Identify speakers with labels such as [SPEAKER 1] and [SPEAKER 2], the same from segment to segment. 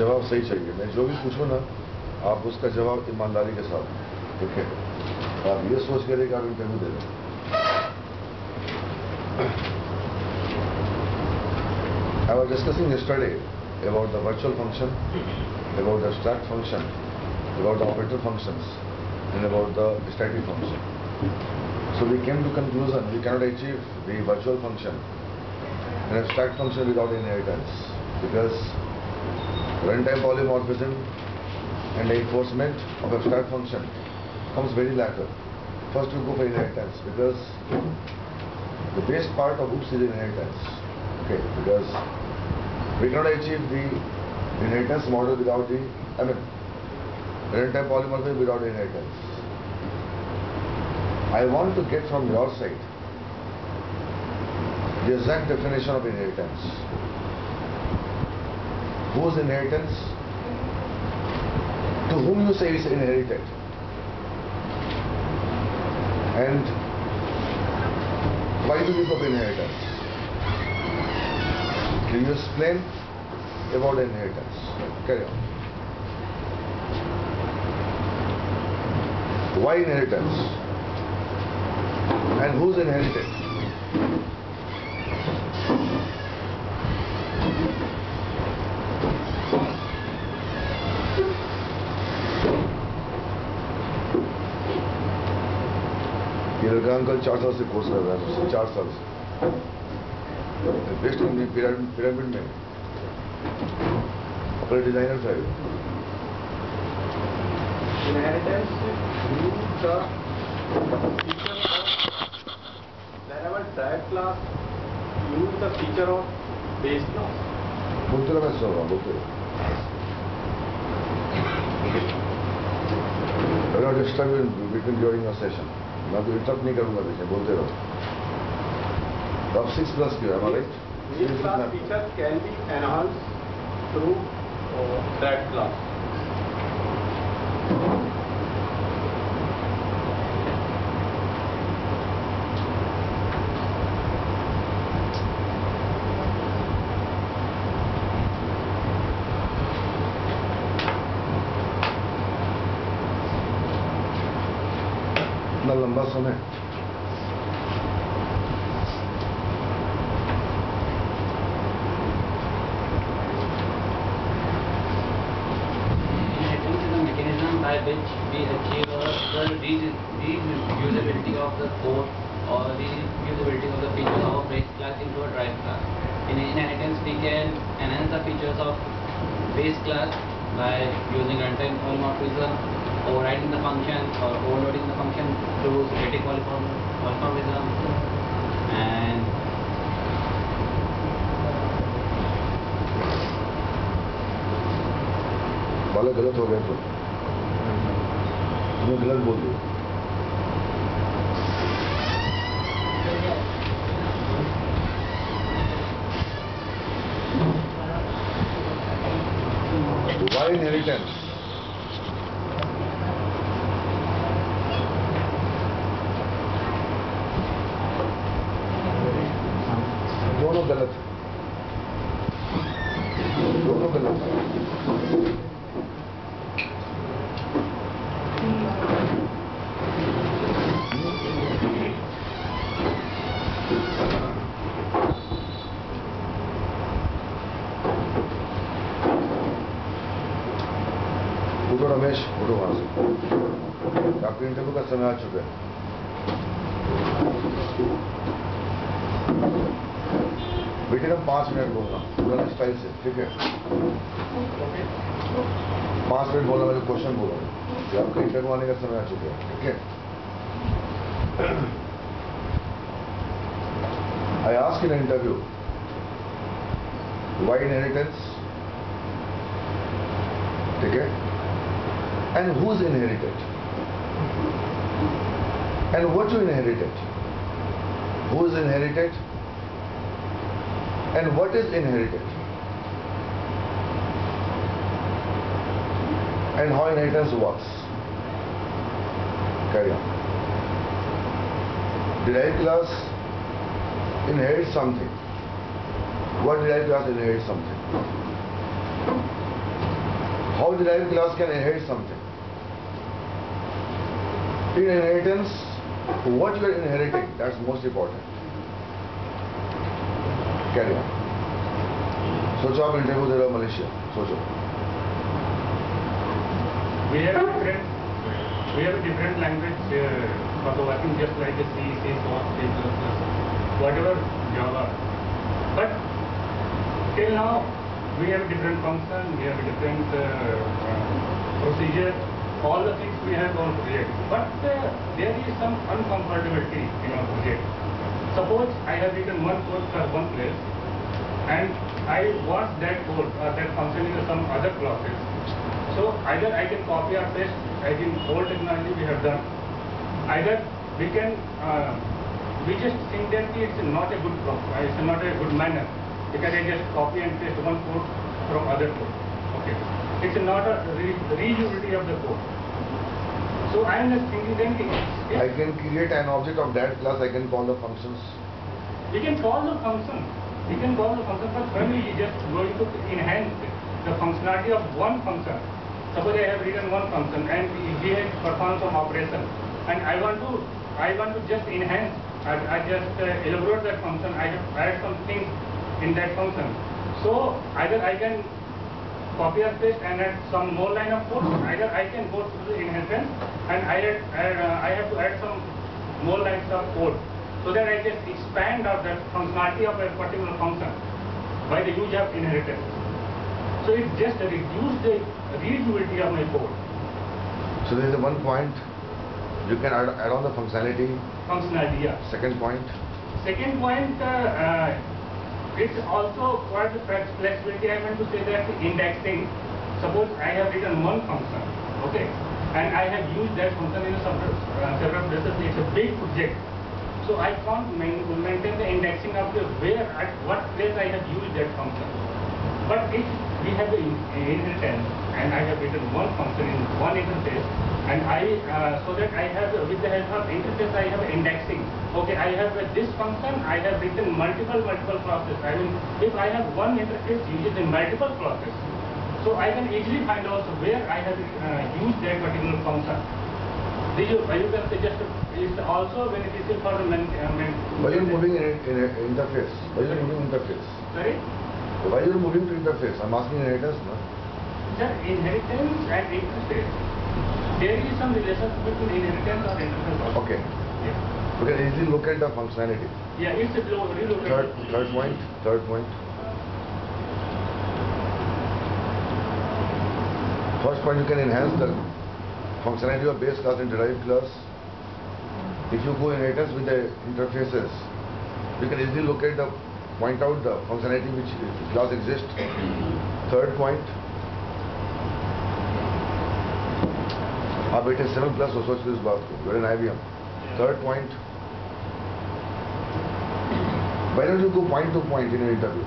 [SPEAKER 1] जवाब सही चाहिए। मैं जो भी पूछूं ना, आप उसका जवाब ईमानदारी के साथ, ठीक है? आप ये सोच के कि आप इंटरव्यू दे दें। I was discussing yesterday about the virtual function, about the abstract function, about the operator functions, and about the static function. So we came to conclusion we cannot achieve the virtual function and abstract function without inheritance, because runtime polymorphism and the enforcement of abstract function comes very later. First we go for inheritance, because the best part of OOPS is inheritance. Okay, because we cannot achieve the inheritance model without the, runtime polymorphism without inheritance. I want to get from your side the exact definition of inheritance. Whose inheritance? To whom you say is inherited? And why do you talk inheritance? Can you explain about inheritance? Carry on. Why inheritance? And who's inherited? ये लड़का uncle 4 साल से course कर रहा है, 4 साल से best company pyramid में अपने डिजाइनर था।
[SPEAKER 2] Inheritance use the feature of whenever drive class use the feature of base class.
[SPEAKER 1] बोलते रहो, मैं सुन रहा हूँ, बोलते रहो। I will not disturb you between during your session. मैं तो इंटरप्ट नहीं करूँगा बीच में, बोलते रहो। अब 6+ क्यों है हमारे?
[SPEAKER 2] Base class feature can be enhanced through drive class.
[SPEAKER 1] इतना लंबा समय
[SPEAKER 3] by which we achieve the reusability of the code or the usability of the features of a base class into a drive class. In inheritance, we can enhance the features of base class by using runtime polymorphism, overriding the function or overloading the function through static polymorphism, and
[SPEAKER 1] वाला गलत हो गया तो तुमने गलत बोल दिया। Why inheritance? दोनों गलत है, दोनों गलत है। उठो रमेश, उठो वहां से, आपके इंटरव्यू का समय आ चुका है। बेटे का 5 मिनट बोलना पुराने स्टाइल से, ठीक है? 5 मिनट बोलना, मैं क्वेश्चन बोला कि आपका इंटरव्यू आने का समय आ चुका है, ठीक है? I asked in an interview, why inheritance? ठीक है? And who's inherited? And what you inherited? Who is inherited? And what is inherited? And how inheritance works? Carry on. Derived class inherits something. What derived class inherits something? how the derived class can inherit something. In inheritance, what you are inheriting, that's most important. Carry on. सोचो आप interview दे रहे हो Malaysia, सोचो.
[SPEAKER 4] We have different language for the working, just like the C, C++, whatever Java. But till now we have different function, we have different procedure. All the things we have on project, but there is some uncomfortability in our project. Suppose I have written one code for one place, and I want that code or that function in some other classes. So either I can copy or paste, as in old technology we have done. Either we can, we just think that it's not a good process, it's not a good manner, because I just copy and paste one code from other code. Okay, it's not a reusability of the code. So I am just thinking then
[SPEAKER 1] I can create an object of that class, I can call the functions.
[SPEAKER 4] we can call the function. We can call the function, but when we just going to enhance the functionality of one function. Suppose I have written one function and we have performed some operation, and I want to just enhance. I just elaborate that function. I have add some things in that function. So either I can copy and paste and add some more line of code. Either I can go to the enhancement and I have to add some more lines of code, so that I just expand out the functionality of a particular function by the use of inheritance. So it just reduces the reusability of my code.
[SPEAKER 1] So there is one point, you can add on the functionality.
[SPEAKER 4] Functionality, yeah.
[SPEAKER 1] Second point.
[SPEAKER 4] Second point, it's also for the flexibility. I meant to say that indexing. Suppose I have written one function, okay, and I have used that function in several places. It's a big project, so I can't maintain the indexing of the where at what place I have used that function. But if we have the inheritance and I have written one function in one interface, and so that I have, with the help of interface, I have indexing. Okay, I have this function, I have written multiple classes. I mean, if I have one interface used in multiple classes, so I can easily find out where I have used that particular function. You can say just it's also beneficial for the
[SPEAKER 1] Why you're moving in interface? Why you're moving interface?
[SPEAKER 4] Sorry?
[SPEAKER 1] Why you're moving to interface? I'm asking inheritance, no?
[SPEAKER 4] Sir, inheritance and interface. There is some relationship between inheritance or interface also.
[SPEAKER 1] Okay.
[SPEAKER 4] Yeah.
[SPEAKER 1] We can easily look at the functionality.
[SPEAKER 4] Yeah, it's a relocation.
[SPEAKER 1] Third point. First point, you can enhance the functionality of base class and derived class. If you go inheritance with the interfaces, you can easily point out the functionality which class exists. Third point, आप बेटे 7+ हो, सोच लो इस बात को, you're an IBM. Third point, why don't you go point to point in an interview?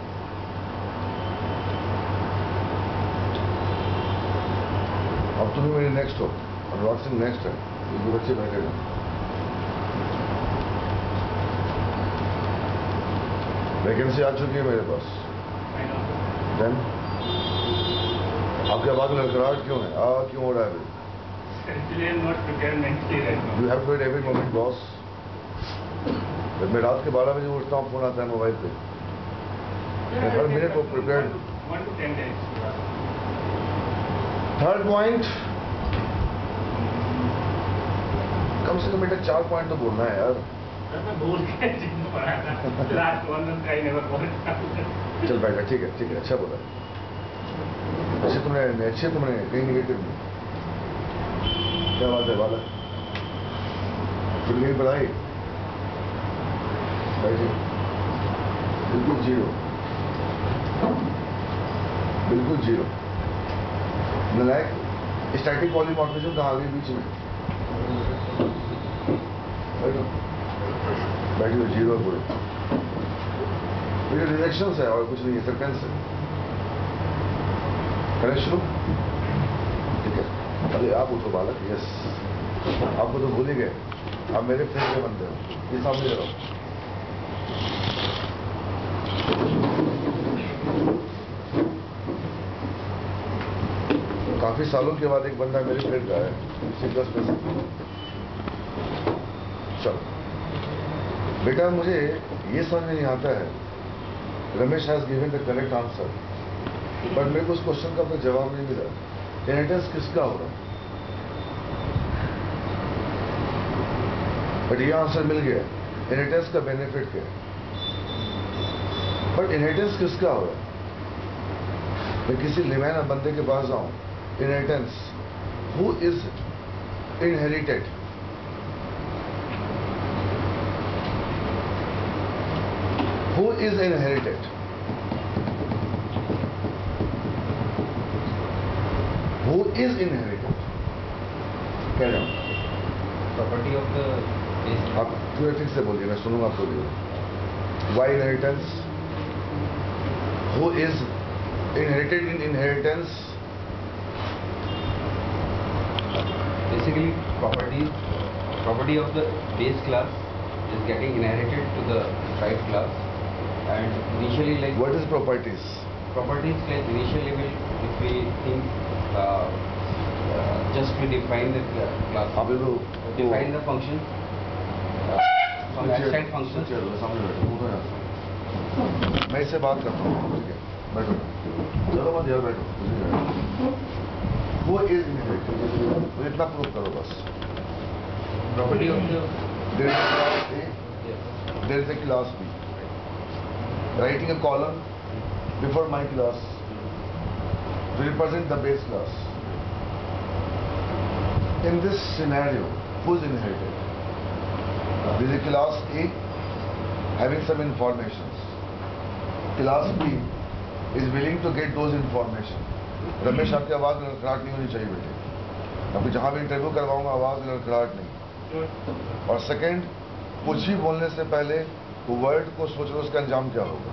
[SPEAKER 1] अब तुम्हें मेरे नेक्स्ट हो, अनुराग सिंह नेक्स्ट है, ये दो बच्चे बैठे हैं. वैकेंसी आ चुकी है मेरे पास. देन आपके आवाज में लड़खड़ाहट क्यों है? क्यों हो रहा है?
[SPEAKER 4] Actually, I'm not prepared mentally right now.
[SPEAKER 1] You have to wait every moment, boss. जब मैं रात के 12 बजे उठता हूँ, फोन आता है मोबाइल पे. हर मिनट को prepared.
[SPEAKER 4] 1 to 10 days.
[SPEAKER 1] Third point, कम से कम बेटा 4 पॉइंट तो बोलना है यार.
[SPEAKER 4] मैं भूल गया जिनको पढ़ा था. Last 1 month I never got.
[SPEAKER 1] चल बेटा, ठीक है, अच्छा बोला. अच्छे तुमने कहीं निगेटिव नहीं. क्या बात है बालक? फिर गई पढ़ाई? बिल्कुल जीरो. नलायक. स्टैटिक पॉलीमॉर्फिज्म कहाँ आ गई बीच में? बैठी हो जीरो पूरे. ये रिजेक्शंस है और कुछ नहीं है, सेंटेंस है. करें शुरू? ठीक है. अरे आप उठो बालक. यस, आपको तो भूल ही गए. आप मेरे फ्रेंड के बनते हो. ये सामने रहो. काफी सालों के बाद एक बंदा मेरे फ्रेंड का है C++। चलो बेटा, मुझे ये समझ में नहीं आता है, Ramesh has given the correct answer, but मेरे को उस क्वेश्चन का कोई जवाब नहीं मिला। इनहेरिटेंस किसका हो रहा है? बट ये आंसर मिल गया, इनहेरिटेंस का बेनिफिट क्या है। बट इनहेरिटेंस किसका हो रहा है? मैं किसी लेमैन बंदे के पास जाऊं, inheritance, who is inherited? Who is inherited? Who is inherited? क्या नाम?
[SPEAKER 3] Property of the base.
[SPEAKER 1] आप पूरे ठीक से बोलिए, मैं सुनूंगा आपको भी। Why inheritance? Who is inherited in inheritance?
[SPEAKER 5] Basically, property of the base class is getting inherited to the right class, and initially like
[SPEAKER 1] What is properties?
[SPEAKER 5] properties like initially will, if we think just we define the class,
[SPEAKER 1] आप लोग
[SPEAKER 5] define the function, some abstract function.
[SPEAKER 1] सामने बैठो, उठो यहाँ से। मैं इससे बात करता हूँ, ठीक है? बैठो, चलो मत यार, बैठो। Who is inherited? मुझे इतना प्रूव करो बस।
[SPEAKER 5] Property of the
[SPEAKER 1] There is a class A,
[SPEAKER 5] yes.
[SPEAKER 1] there is a class B. Writing a column before my class to represent the base class. In this scenario, who is inherited? There is a class A having some informations. Class B is willing to get those information. Ramesh, आपकी आवाज़ लड़खड़ाहट नहीं होनी चाहिए बेटे। आपको जहाँ भी interview करवाऊंगा आवाज़ लड़खड़ाहट नहीं। और सेकंड, कुछ भी बोलने से पहले वर्ड को सोच लो उसका अंजाम क्या होगा,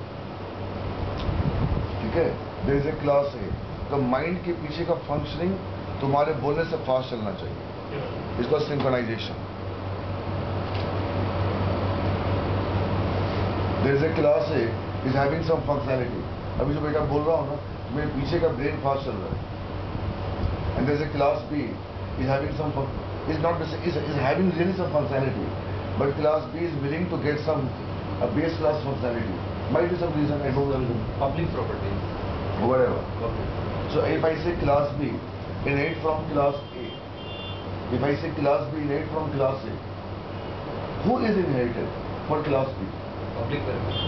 [SPEAKER 1] ठीक है? There is a class A, तो माइंड के पीछे का फंक्शनिंग तुम्हारे बोलने से फास्ट चलना चाहिए, इसका synchronization. There is a class A is having some functionality. अभी जो बेटा बोल रहा हूँ ना, मेरे पीछे का ब्रेन फास्ट चल रहा है। And there is a class B is having some, is not is having really some functionality, but class B is willing to get some a base class functionality. Might be some reason, I don't know.
[SPEAKER 5] Public properties.
[SPEAKER 1] Whatever.
[SPEAKER 5] Okay.
[SPEAKER 1] So if I say class B inherit from class A, if I say class B inherit from class A, who is inherited for class B?
[SPEAKER 5] Public properties.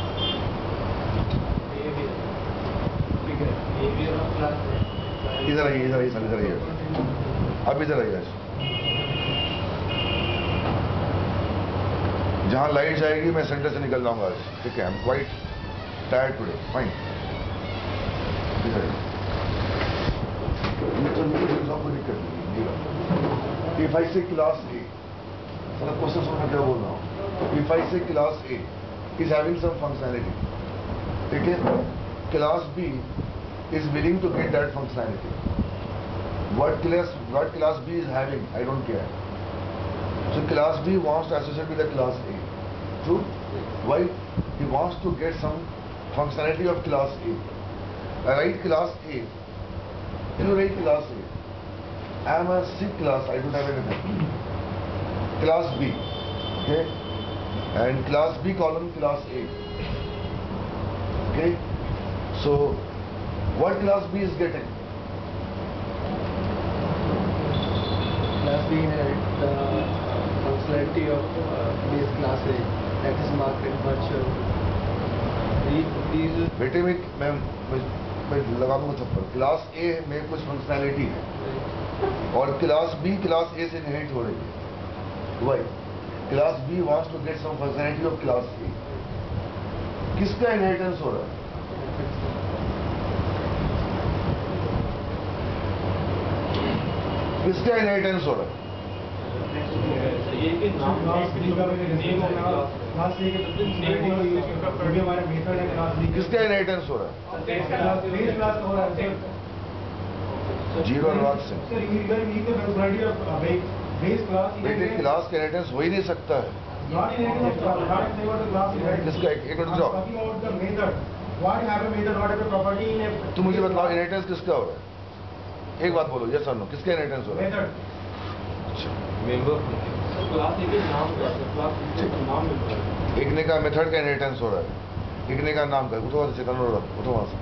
[SPEAKER 2] Behavior of class A.
[SPEAKER 1] इधर आइए, इधर आइए sir, इधर आइए, अब इधर आइए। जहाँ लाइट जाएगी मैं सेंटर से निकल जाऊंगा आज, ठीक है? I am quite tired today, fine. आपको दिक्कत नहीं। इफ आई से क्लास ए, मतलब क्वेश्चन सुनना क्या बोल रहा हूँ। If I say class A is having some functionality, ठीक है? Class B is willing to get that functionality. what class B is having, I don't care. So class B wants to associate with the class A. True? Why? He wants to get some functionality of class A. I write class A. You write class A. I am a C class, I don't have anything. Class B. Okay? And class B column class A. Okay? So what class B is getting?
[SPEAKER 2] Class B inherit the functionality of base class A, that is market virtual. These
[SPEAKER 1] बेटे मैं लगा दूंगा थप्पड़। Class ए में कुछ functionality है और class B class ए से इनहेरिट हो रही है। Why? Class B wants to get some functionality of class A. किसका इनहेरिटेंस हो रहा है? किसका इनहेरिटेंस हो रहा है? किसका इनहेरिटेंस हो रहा है? जीरो अनुराग सिंह। बेटे क्लास का इनहेरिटेंस हो ही नहीं सकता है। किसका? एक मिनट जाओ, तुम मुझे बताओ इनहेरिटेंस किसका हो रहा है? एक बात बोलो, यस और नो, किसका इनहेरिटेंस हो रहा है? अच्छा,
[SPEAKER 5] member
[SPEAKER 2] क्लास एक नाम का क्लास नाम मिल रहा है।
[SPEAKER 1] एक ने कहा मेथड का इनहेरिटेंस हो रहा है, एक ने कहा नाम का। उठो वहां से, चेतन हो रहा, उठो वहां से।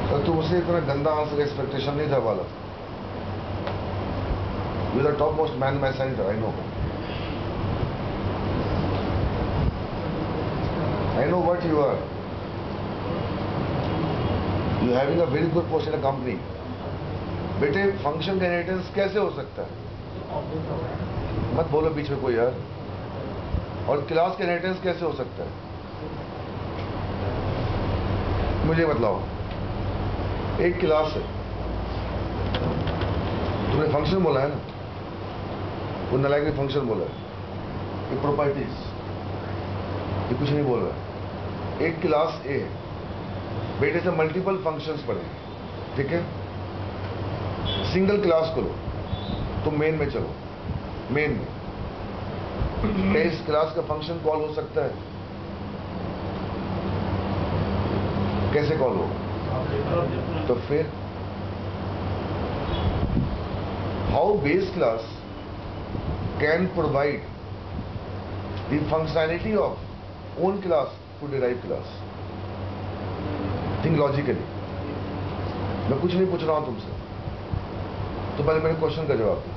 [SPEAKER 1] तो तुमसे इतना गंदा आंसर एक्सपेक्टेशन नहीं था वाला। You are the top most man my center, I know. I know what you are. You having a very good post in a company. बेटे फंक्शन का इनहेरिटेंस कैसे हो सकता है? मत बोलो बीच में कोई यार। और क्लास का इनहेरिटेंस कैसे हो सकता है? मुझे बतलाओ। एक क्लास है, तुमने फंक्शन बोला है ना, वो नालायक ने फंक्शन बोला है, ये प्रॉपर्टीज, ये कुछ नहीं बोल रहा है। एक क्लास ए है, बेटे से मल्टीपल फंक्शंस पढ़े, ठीक है? सिंगल क्लास को लो, तुम मेन में चलो, मेन में क्या इस क्लास का फंक्शन कॉल हो सकता है? कैसे कॉल होगा? तो फिर how base class can provide the functionality of own class to derive class? Think logically. मैं कुछ नहीं पूछ रहा हूं तुमसे, तो पहले मेरे क्वेश्चन का जवाब दो।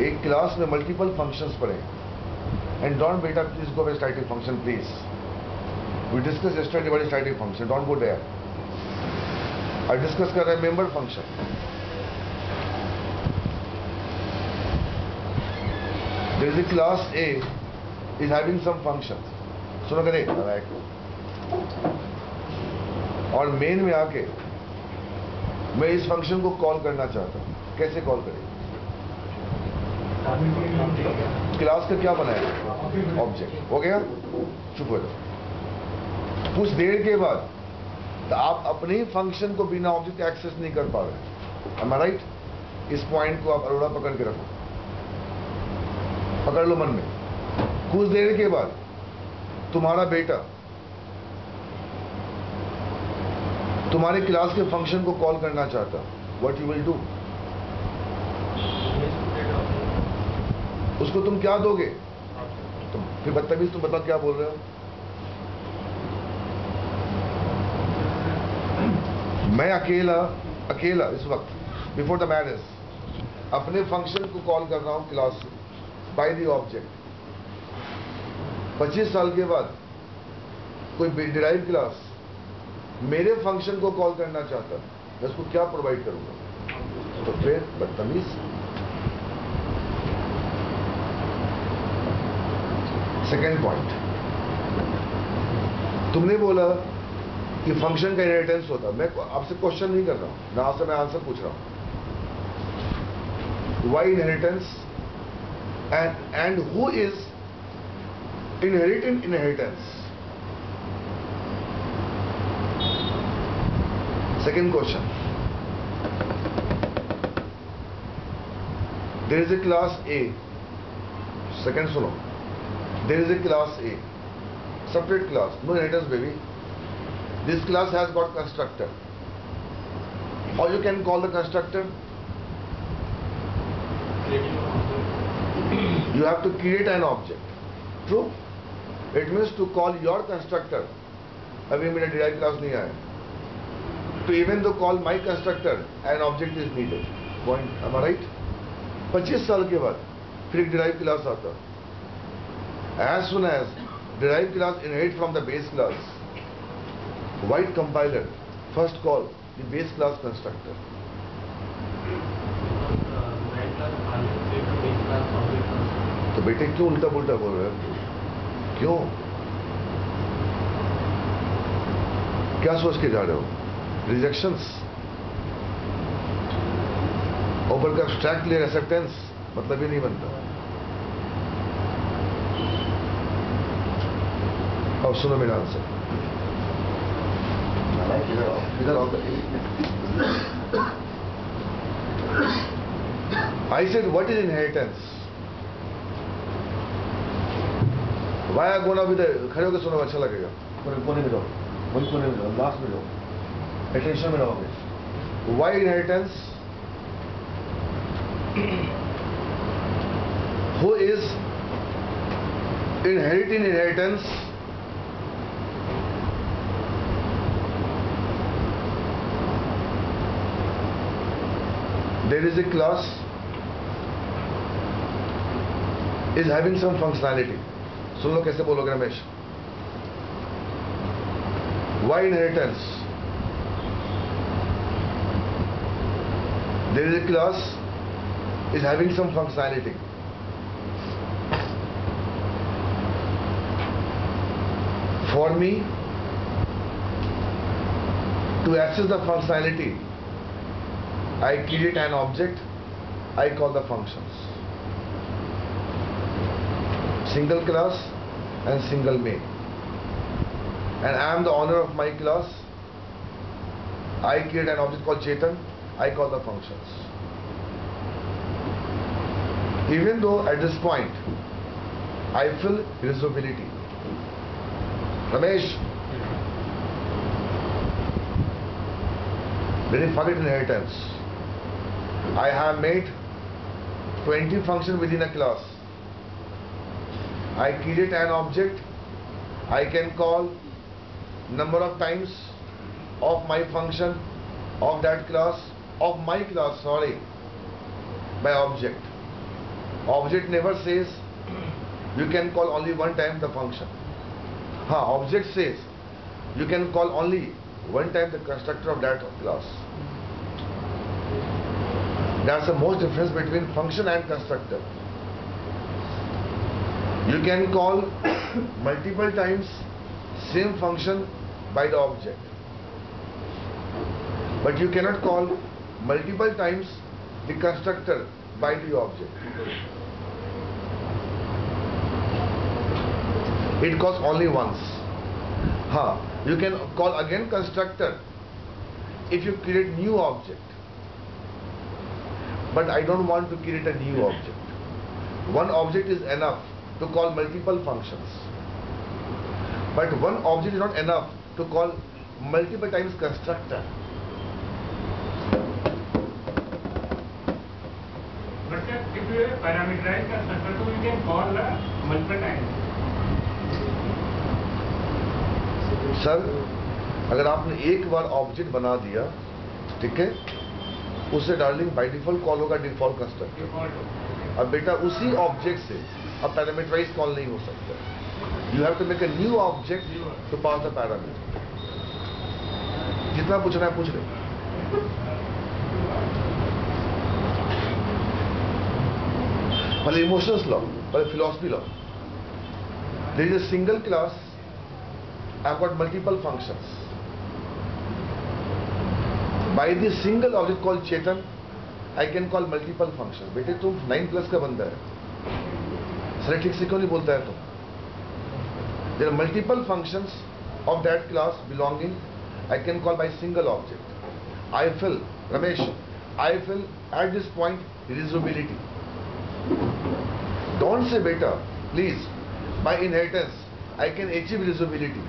[SPEAKER 1] एक क्लास में मल्टीपल फंक्शंस पढ़े, एंड डोंट बेटा please go by static function please. We discuss yesterday what is static function, don't go there. I discuss कर रहे हैं member function. There is a class A is having some functions, सुनो करे, और main में आके मैं इस फंक्शन को कॉल करना चाहता हूं। कैसे कॉल करें? क्लास का क्या बनाया? ऑब्जेक्ट। हो गया? चुप हो जाओ। कुछ देर के बाद तो आप अपने ही फंक्शन को बिना ऑब्जेक्ट एक्सेस नहीं कर पा रहे। Am I right? इस पॉइंट को आप अरोड़ा पकड़ के रखो, पकड़ लो मन में। कुछ देर के बाद तुम्हारा बेटा तुम्हारे क्लास के फंक्शन को कॉल करना चाहता, व्हाट यू विल डू? उसको तुम क्या दोगे? तुम फिर बदतमीज, तुम बताओ क्या बोल रहे हो? मैं अकेला इस वक्त बिफोर द मैरिज अपने फंक्शन को कॉल कर रहा हूं क्लास से बाय द ऑब्जेक्ट। 25 साल के बाद कोई डिराइव क्लास मेरे फंक्शन को कॉल करना चाहता, मैं उसको क्या प्रोवाइड करूंगा? तो फिर बदतमीज। सेकेंड पॉइंट, तुमने बोला कि फंक्शन का इनहेरिटेंस होता। मैं आपसे क्वेश्चन नहीं कर रहा हूं, ना आपसे मैं आंसर पूछ रहा हूं। Why inheritance and who is inheriting inheritance? Second question, there is a class A. Second suno, there is a class A, separate class, no inheritance baby. This class has got constructor. How you can call the constructor? You have to create an object. True? It means to call your constructor. अभी मेरा derive class नहीं आया, to even though call my constructor, an object is needed. Point. Am I right? 25 साल के बाद फिर एक derive class आता. As soon as derive class inherit from the base class, white compiler first call the base class constructor. तो बेटे क्यों उल्टा पुल्टा बोल रहे हो? क्यों? क्या सोच के जा रहे हो? रिजेक्शंस, ऊपर का एब्स्ट्रैक्ट क्लियर एक्सेप्टेंस, मतलब ही नहीं बनता। अब सुनो मेरा आंसर। इधर आओ। I said, what is inheritance? Why are going to be the खड़े होकर सुनो, अच्छा लगेगा। कोने में जाओ। वही कोने में लास्ट में रहो, अटेंशन में रहोगे। Why inheritance? Who is inheriting inheritance? There is a class is having some functionality. सुन लो कैसे बोलोगे Ramesh? Why inheritance? There is a class is having some functionality. For me to access the functionality, I create an object, I call the functions. Single class and single main. And I am the owner of my class. I create an object called Chetan, I call the functions. Even though at this point I feel reusability. Ramesh, when you forget inheritance, I have made 20 functions within a class. I create an object, I can call number of times of my function of that class, of my class, sorry, by object. Object never says you can call only one time the function. Object says you can call only one time the constructor of that class. That's the most difference between function and constructor. You can call multiple times same function by the object, but you cannot call multiple times the constructor by the object. It calls only once. You can call again constructor if you create new object, but I don't want to create a new object. One object is enough to call multiple functions, but one object is not enough to call multiple times constructor.
[SPEAKER 4] But sir, if you have parameterized constructor, so you can call multiple times.
[SPEAKER 1] Sir, अगर आपने एक बार object बना दिया, ठीक है, उसे darling by default call होगा default constructor. अब बेटा उसी ऑब्जेक्ट से अब पैरामीटराइज कॉल नहीं हो सकता। You have to make a new object to pass the parameter. जितना पूछना है पूछ ले। पहले इमोशंस लॉ, पहले philosophy law. There is a single class, I've got multiple functions. By this single object called Chetan, I can call multiple functions. बेटे तुम 9+ का बंदा है, सर ठीक से क्यों नहीं बोलता है तुम? There are multiple functions of that class belonging I can call by single object. I feel, Ramesh, I feel at this point reusability. Don't say beta, please, by inheritance I can achieve reusability.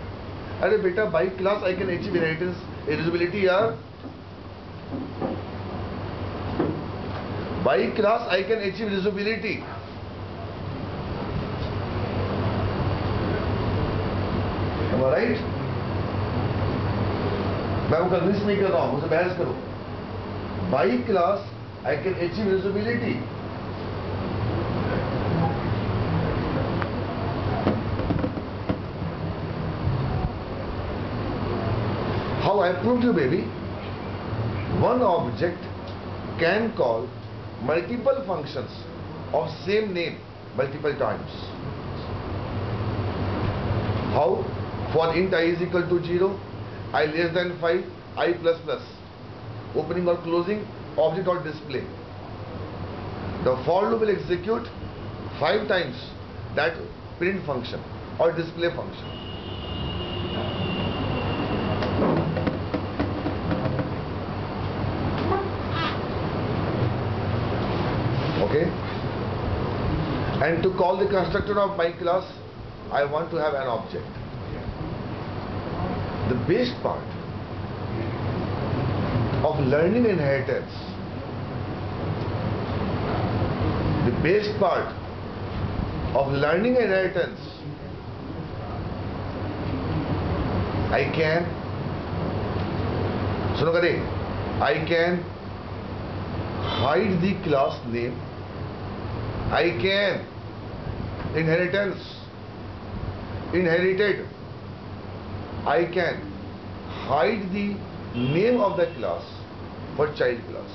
[SPEAKER 1] अरे बेटा by class I can achieve inheritance reusability यार। By class I can achieve reusability. Right? मैं वो convince नहीं कर रहा हूं, मुझसे बहस करो। By class I can achieve reusability. How I proved you, baby? One object can call multiple functions of same name multiple times. How? For int I is equal to 0, I less than 5, I plus plus. Opening or closing object or display. The for loop will execute 5 times that print function or display function. Okay, and to call the constructor of my class, I want to have an object. The base part of learning inheritance, the base part of learning inheritance, I can, सुनो करें, I can hide the class name, I can inheritance, inherited, I can hide the name of the class for child class.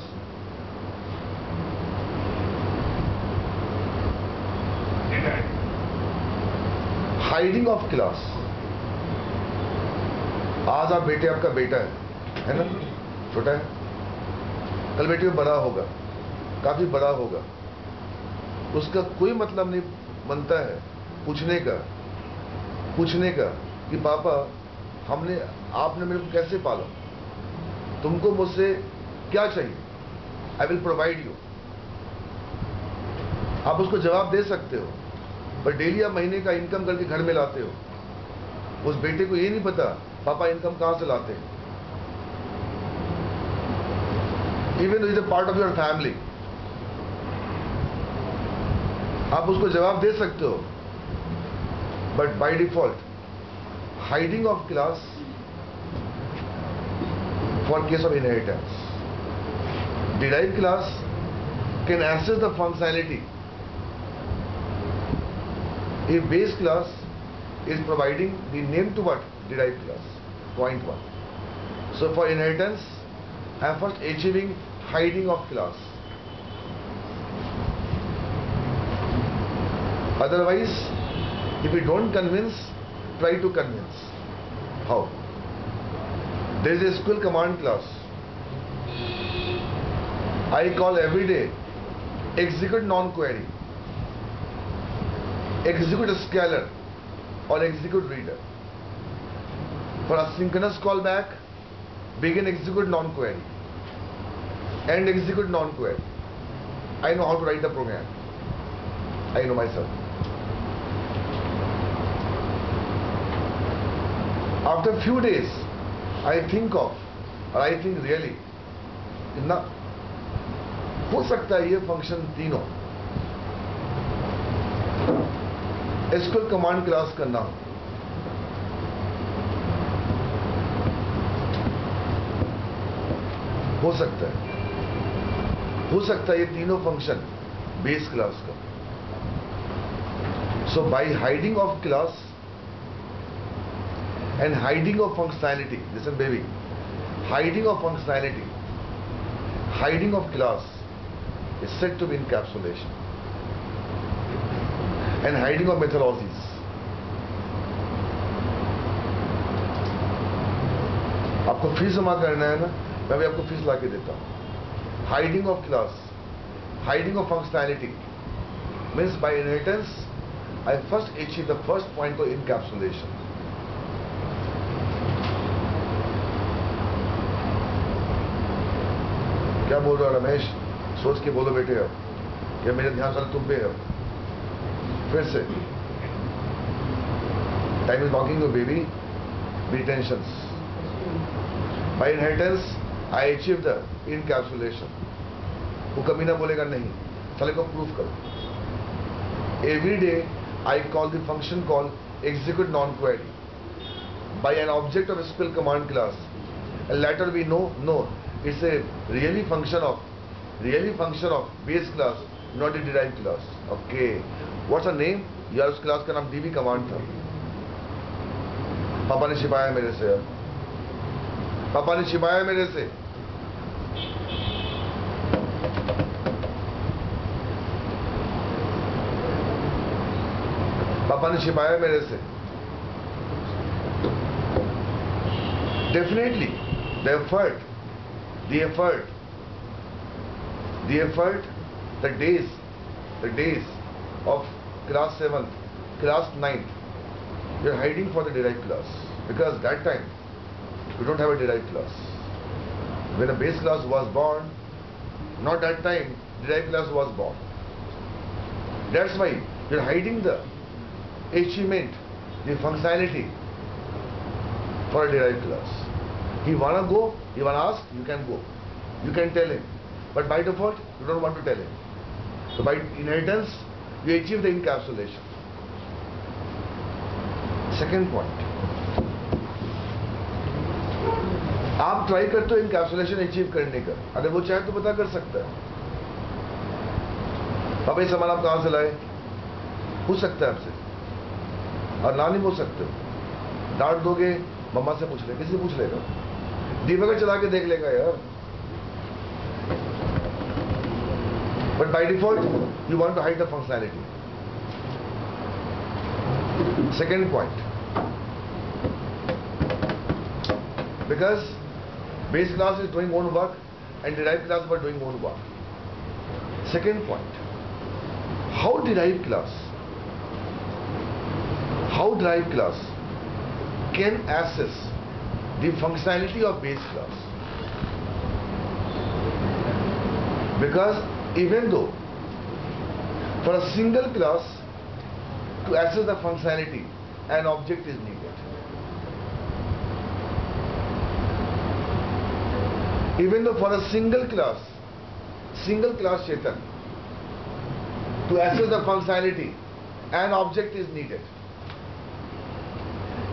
[SPEAKER 1] Hiding of class. आज आप बेटे आपका बेटा है ना, छोटा है, कल बेटे में बड़ा होगा, काफी बड़ा होगा, उसका कोई मतलब नहीं बनता है पूछने का कि पापा आपने मेरे को कैसे पाला, तुमको मुझसे क्या चाहिए, आई विल प्रोवाइड यू। आप उसको जवाब दे सकते हो, पर डेली आप महीने का इनकम करके घर में लाते हो, उस बेटे को ये नहीं पता पापा इनकम कहां से लाते हैं। Even is a part of your family, आप उसको जवाब दे सकते हो, but by default hiding of class for case of inheritance. Derived class can access the functionality if base class is providing the name to what? Derived class. Point 1. So for inheritance, I am first achieving hiding of class. Otherwise, if you don't convince, try to convince. How? There is a SQL command class. I call every day execute non-query, execute scalar or execute reader. For asynchronous callback, begin execute non-query, end execute non-query. I know how to write the program. I know myself. After few days, I think of, और I think really, इतना हो सकता है ये function तीनों SQL command class करना हो सकता है ये तीनों फंक्शन बेस क्लास का। So by hiding of class and hiding of functionality, listen baby, hiding of functionality, hiding of class is said to be encapsulation, and hiding of methodologies. आपको fees जमा करना है ना, मैं भी आपको फीस ला के देता हूँ। Hiding of class, hiding of functionality means by inheritance I first achieve the first point called encapsulation. क्या बोल रहा रमेश, सोच के बोलो बेटे, अब क्या मेरे ध्यान सारा तुम पे है। फिर से time is walking your baby, be tensions. By inheritance I achieve the encapsulation. वो कभी ना बोलेगा नहीं, साले को प्रूफ करो। Every day I call the function call execute non-query by an object of SQL command class, and later we know no, it's a really function of base class, not a derived class. Okay, what's the name? यार उस class का नाम DB command था। पापा ने छिपाया मेरे से, पापा ने छिपाया मेरे से। पापा ने छिपाया मेरे से। Definitely, the effort, the days of class 7th, class 9th, you are hiding for the derived class, because that time you don't have a derived class. When a base class was born, not that time derived class was born. That's why you are hiding the achievement, the functionality for a derived class. He wanna go, he wanna ask, you can go. You can tell him. But by default, you don't want to tell him. So by inheritance, you achieve the encapsulation. Second point. आप try करते हो encapsulation achieve करने का, अगर वो चाहे तो पता कर सकता है। पापा ये सामान आप कहाँ से लाए, पूछ सकता है आपसे, और ना नहीं पूछ सकते हो। डांट दोगे, मम्मा से पूछ ले, किसी से पूछ लेगा, दीपक चला के देख लेगा यार। But by default you want to hide the functionality. Second point, because base class is doing own work and derived class were doing own work. Second point, how derived class can access the functionality of base class, because even though for a single class to access the functionality an object is needed. Even though for a single class Chetan, to access the functionality, an object is needed.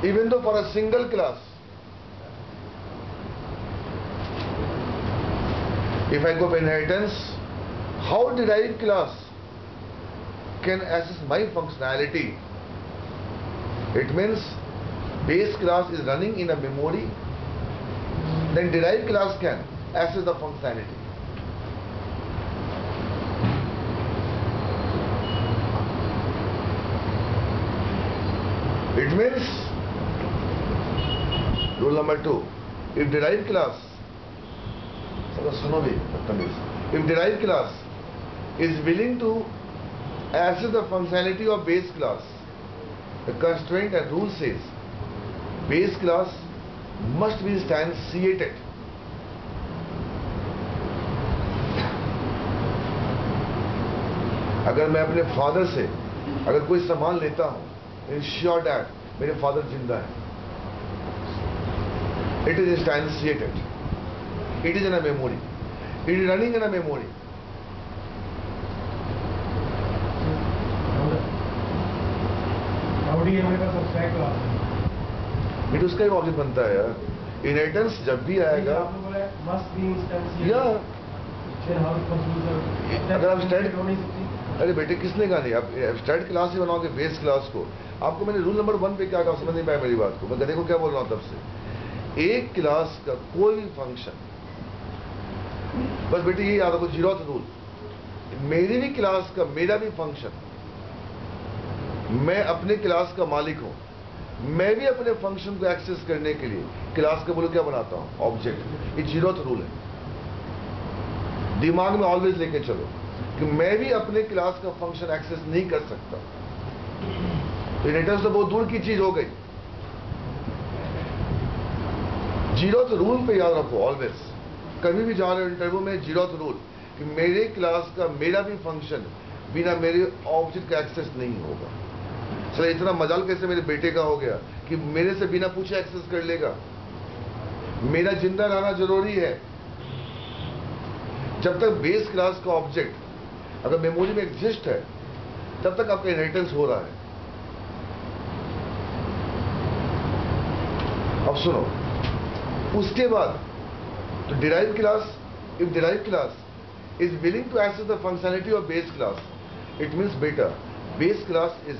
[SPEAKER 1] Even though for a single class, if I go for inheritance, how derived class can access my functionality? It means base class is running in a memory, then derived class can access the functionality. It means rule number 2, if derived class, if derived class is willing to access the functionality of base class, the constraint and rule says base class must be instantiated. अगर मैं अपने father से अगर कोई सामान लेता हूं, ensure that मेरे फादर जिंदा है. It is instantiated. It is in a memory. It is running in a memory.
[SPEAKER 2] How do you make a subtract class?
[SPEAKER 1] फिर उसका ही ऑब्जेक्ट बनता है यार. इनहेरिटेंस जब भी आएगा,
[SPEAKER 2] must be instantiated.
[SPEAKER 1] या
[SPEAKER 2] Then how it comes
[SPEAKER 1] अगर आप स्टैट, अरे बेटे किसने कहा नहीं, आप स्टैट क्लास ही बनाओगे बेस क्लास को. आपको मैंने रूल नंबर 1 पे क्या कहा, समझ नहीं पाया मेरी बात को. मैं देखो क्या बोल रहा हूँ तब से. एक क्लास का कोई भी फंक्शन, बस बेटे ये याद रखो, जीरोथ रूल. मेरी भी क्लास का मेरा भी फंक्शन, मैं अपने क्लास का मालिक हूं, मैं भी अपने फंक्शन को एक्सेस करने के लिए क्लास का बोलो क्या बनाता हूं, ऑब्जेक्ट. ये जीरोथ रूल है, दिमाग में ऑलवेज लेके चलो कि मैं भी अपने क्लास का फंक्शन एक्सेस नहीं कर सकता. तो इनहेरिटेंस तो बहुत दूर की चीज हो गई. जीरोथ रूल पे याद रखो ऑलवेज, कभी भी जा रहे हो इंटरव्यू में, जीरोथ रूल कि मेरे क्लास का मेरा भी फंक्शन बिना मेरे ऑब्जेक्ट का एक्सेस नहीं होगा. चलो इतना मजाल कैसे मेरे बेटे का हो गया कि मेरे से बिना पूछे एक्सेस कर लेगा. मेरा जिंदा रहना जरूरी है. जब तक बेस क्लास का ऑब्जेक्ट अगर मेमोरी में एग्जिस्ट है, तब तक आपका इनहेरिटेंस हो रहा है. अब सुनो, उसके बाद तो derive class, if derive class is willing to access the functionality of base class, it means बेटा base class is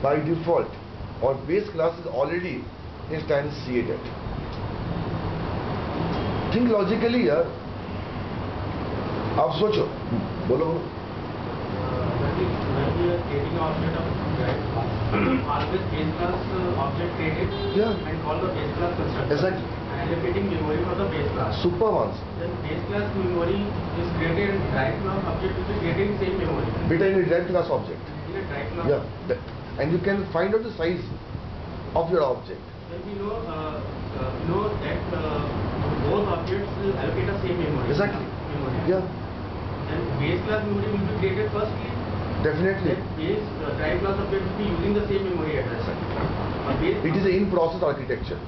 [SPEAKER 1] by default और base class is already instantiated. Think logically यार, आप सोचो, बोलो बोलो.
[SPEAKER 4] Creating an object of derived class. Always base class object created
[SPEAKER 1] Yeah.
[SPEAKER 4] and call the base class constructor.
[SPEAKER 1] Exactly.
[SPEAKER 4] And allocating memory for the base class.
[SPEAKER 1] Super ones.
[SPEAKER 4] Then base class memory is created and derived class object will be created in same memory.
[SPEAKER 1] Beta in a derived class object.
[SPEAKER 4] In a derived class.
[SPEAKER 1] Yeah. And you can find out the size of your object.
[SPEAKER 4] Then we know that both objects will allocate the same memory.
[SPEAKER 1] Exactly.
[SPEAKER 4] Memory.
[SPEAKER 1] Yeah.
[SPEAKER 4] And base class memory will be created firstly
[SPEAKER 1] Definitely.
[SPEAKER 4] Drive class object will be using the same memory address.
[SPEAKER 1] It is an in-process architecture.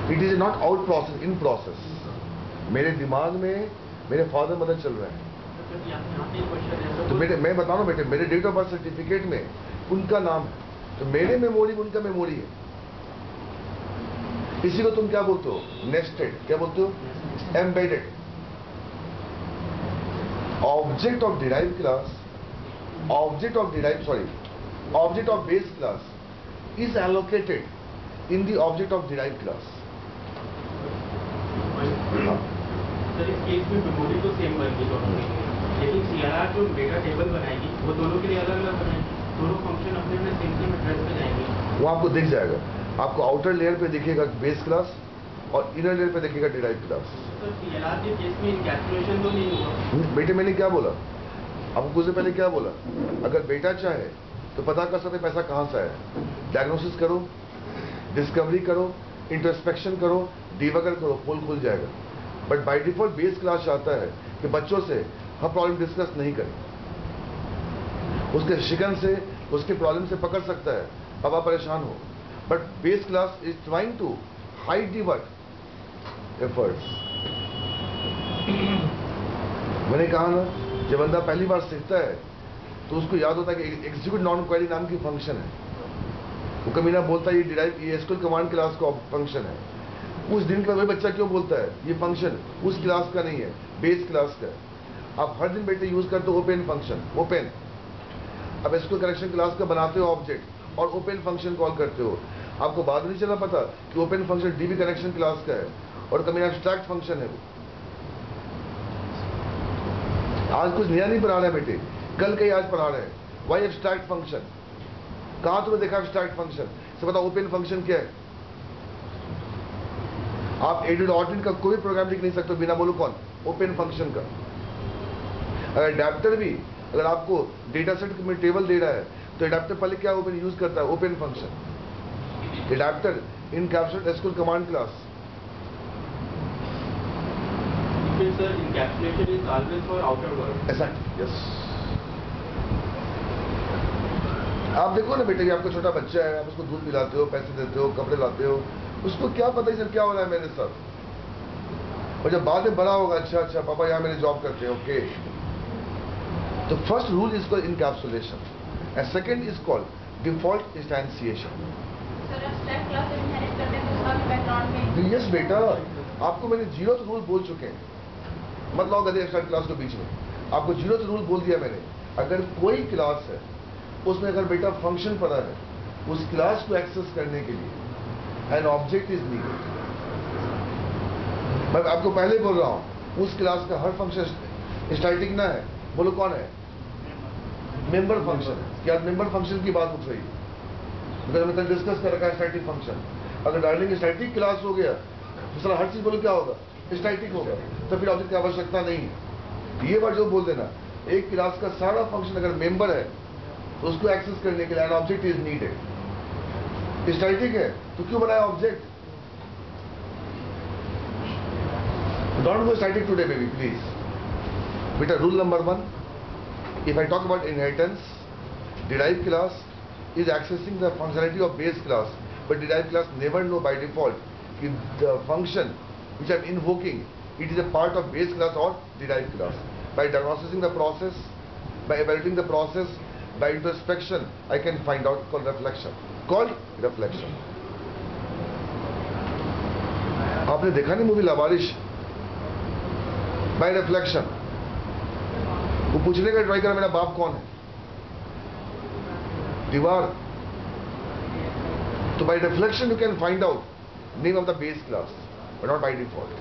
[SPEAKER 1] It is not out process, in process. मेरे दिमाग में मेरे father mother चल रहे हैं, तो मैं बता रहा हूँ बेटे, मेरे डेट ऑफ बर्थ सर्टिफिकेट में उनका नाम है, तो मेरे मेमोरी में उनका मेमोरी है. इसी को तुम क्या बोलते हो? नेस्टेड. क्या बोलते हो? Embedded. Object of derived class, object of base class is allocated in the object of derived class.
[SPEAKER 4] Sir इस केस में मेमोरी तो सेम बनेगी दोनों के लिए, लेकिन CLR जो डेटा टेबल बनाएगी वो दोनों के लिए अलग अलग बनाएगी. दोनों फंक्शन अपने अपने सेम एड्रेस पे जाएंगे.
[SPEAKER 1] वो आपको दिख जाएगा. आपको आउटर लेयर पे दिखेगा बेस क्लास और इनर लेयर पे दिखेगा डिराइव्ड क्लास.
[SPEAKER 4] सर CLR के केस में इनकैप्सुलेशन तो नहीं हुआ.
[SPEAKER 1] बेटे मैंने क्या बोला आपको? कुछ देर पहले क्या बोला? अगर बेटा चाहे तो पता कर सकते पैसा कहाँ से आया. डायग्नोसिस करो, डिस्कवरी करो, इंट्रोस्पेक्शन करो, डिबगर करो, पोल खुल जाएगा. But by default base class चाहता है कि बच्चों से हम प्रॉब्लम डिस्कस नहीं करें. उसके शिकन से, उसके प्रॉब्लम से पकड़ सकता है, अब आप परेशान हो. But base class is trying to hide the work efforts. मैंने कहा ना, जब बंदा पहली बार सीखता है तो उसको याद होता है कि एग्जीक्यूट नॉन क्वेरी नाम की फंक्शन है. वो कमीना बोलता है ये डिराइव, ये एसक्यूएल कमांड क्लास का फंक्शन है. उस दिन का वही बच्चा क्यों बोलता है ये फंक्शन उस क्लास का नहीं है, बेस क्लास का है. आप हर दिन बेटे यूज करते हो ओपन फंक्शन, ओपन. अब एसक्यूएल कनेक्शन क्लास का बनाते हो ऑब्जेक्ट और ओपन फंक्शन कॉल करते हो. आपको बाद में नहीं चला पता कि open function dB connection class का है और कमीना एब्स्ट्रैक्ट फंक्शन है. वो आज कुछ नया नहीं पढ़ा रहे हैं बेटे, कल कहीं आज पढ़ा रहे हैं. Why abstract function? कहां तुमने देखा एब्स्ट्रैक्ट फंक्शन? से पता ओपन फंक्शन क्या है? आप एडुडॉटिन का कोई प्रोग्राम लिख नहीं सकते बिना बोलो कौन? ओपन फंक्शन का. अगर एडेप्टर भी अगर आपको डेटा सेट में टेबल दे रहा है तो एडेप्टर पहले क्या ओपन यूज करता है? Open function. Adapter encapsulate SQL command class.
[SPEAKER 4] Sir, encapsulation is always for outer world.
[SPEAKER 1] Exactly. Yes. आप देखो ना बेटे कि आपका छोटा बच्चा है, आप उसको दूध पिलाते हो, पैसे देते हो, कपड़े लाते हो, उसको क्या पता है सर क्या हो रहा है मेरे साथ. और जब बाद में बड़ा होगा, अच्छा अच्छा पापा यहाँ मेरे जॉब करते हैं, ओके. तो first rule is called encapsulation and second is called default instantiation. Yes बेटा, आपको मैंने जीरोथ रूल बोल चुके हैं. मत लाओ गधे एक्स्ट्रा क्लास के बीच में. आपको जीरोथ रूल बोल दिया मैंने. अगर कोई क्लास है उसमें अगर बेटा फंक्शन पड़ा है, उस क्लास को एक्सेस करने के लिए एन ऑब्जेक्ट इज नीडेड. मैं आपको पहले बोल रहा हूं उस क्लास का हर फंक्शन स्टैटिक ना है. बोलो कौन है? Member function. क्या मेंबर फंक्शन की बात उठ रही है? बिकॉज हमने कल डिस्कस कर रखा है स्टैटिक फंक्शन. अगर डार्लिंग स्टैटिक क्लास हो गया तो सारा हर चीज बोलो क्या होगा? स्टैटिक होगा. तो फिर ऑब्जेक्ट की आवश्यकता नहीं है. ये बात जो बोल देना, एक क्लास का सारा फंक्शन अगर मेंबर है तो उसको एक्सेस करने के लिए an object is needed. Static है तो क्यों बनाया object? Don't go static today baby please. बेटा rule number 1, if I talk about inheritance, derived class is accessing the functionality of base class, but derived class never know by default if the function which I'm invoking, it is a part of base class or derived class. By diagnosing the process, by evaluating the process, by introspection, I can find out called reflection. आपने देखा नहीं movie लावारिश? Bye reflection वो पूछने का try करा मेरा बाप कौन है? दीवार. तो bye reflection you can find out name of the base class but not by default.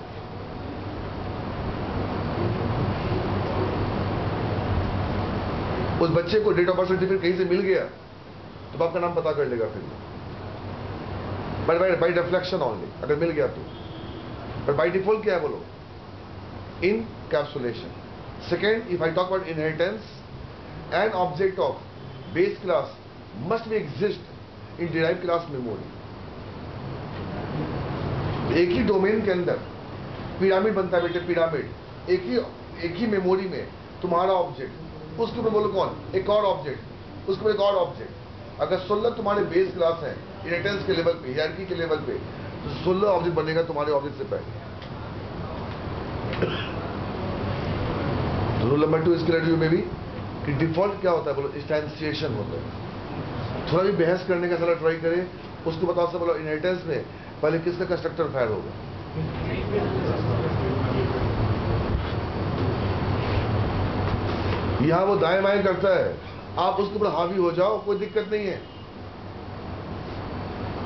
[SPEAKER 1] उस बच्चे को डेट ऑफ बर्थ सर्टिफिकेट कहीं से मिल गया तो बाप का नाम पता कर लेगा फिर. बट बाय रिफ्लेक्शन ओनली अगर मिल गया तो. बट बाय डिफॉल्ट क्या है बोलो? Encapsulation. Second, if I talk about inheritance, an object of base class must be exist in derived class memory. एक ही डोमेन के अंदर पिरामिड बनता है बेटे, पिरामिड. एक ही मेमोरी में तुम्हारा ऑब्जेक्ट उसके ऊपर बोलो कौन, एक और ऑब्जेक्ट, उसके ऊपर एक और ऑब्जेक्ट। अगर 16 तुम्हारे बेस क्लास है इनहेरिटेंस के लेवल पे, हियरार्की के लेवल पे, तो 16 ऑब्जेक्ट बनेगा तुम्हारे ऑब्जेक्ट से पहले। रूल नंबर 2 इसके रिव्यू में भी कि डिफॉल्ट क्या होता है बोलो, इंस्टेंशिएशन होता है। थोड़ा भी बहस करने का सारा ट्राई करे, उसको बताओ सब बोलो इनहेरिटेंस में पहले किसका कंस्ट्रक्टर फायर होगा। यहां वो दाएं बाएं करता है, आप उसके ऊपर हावी हो जाओ, कोई दिक्कत नहीं है।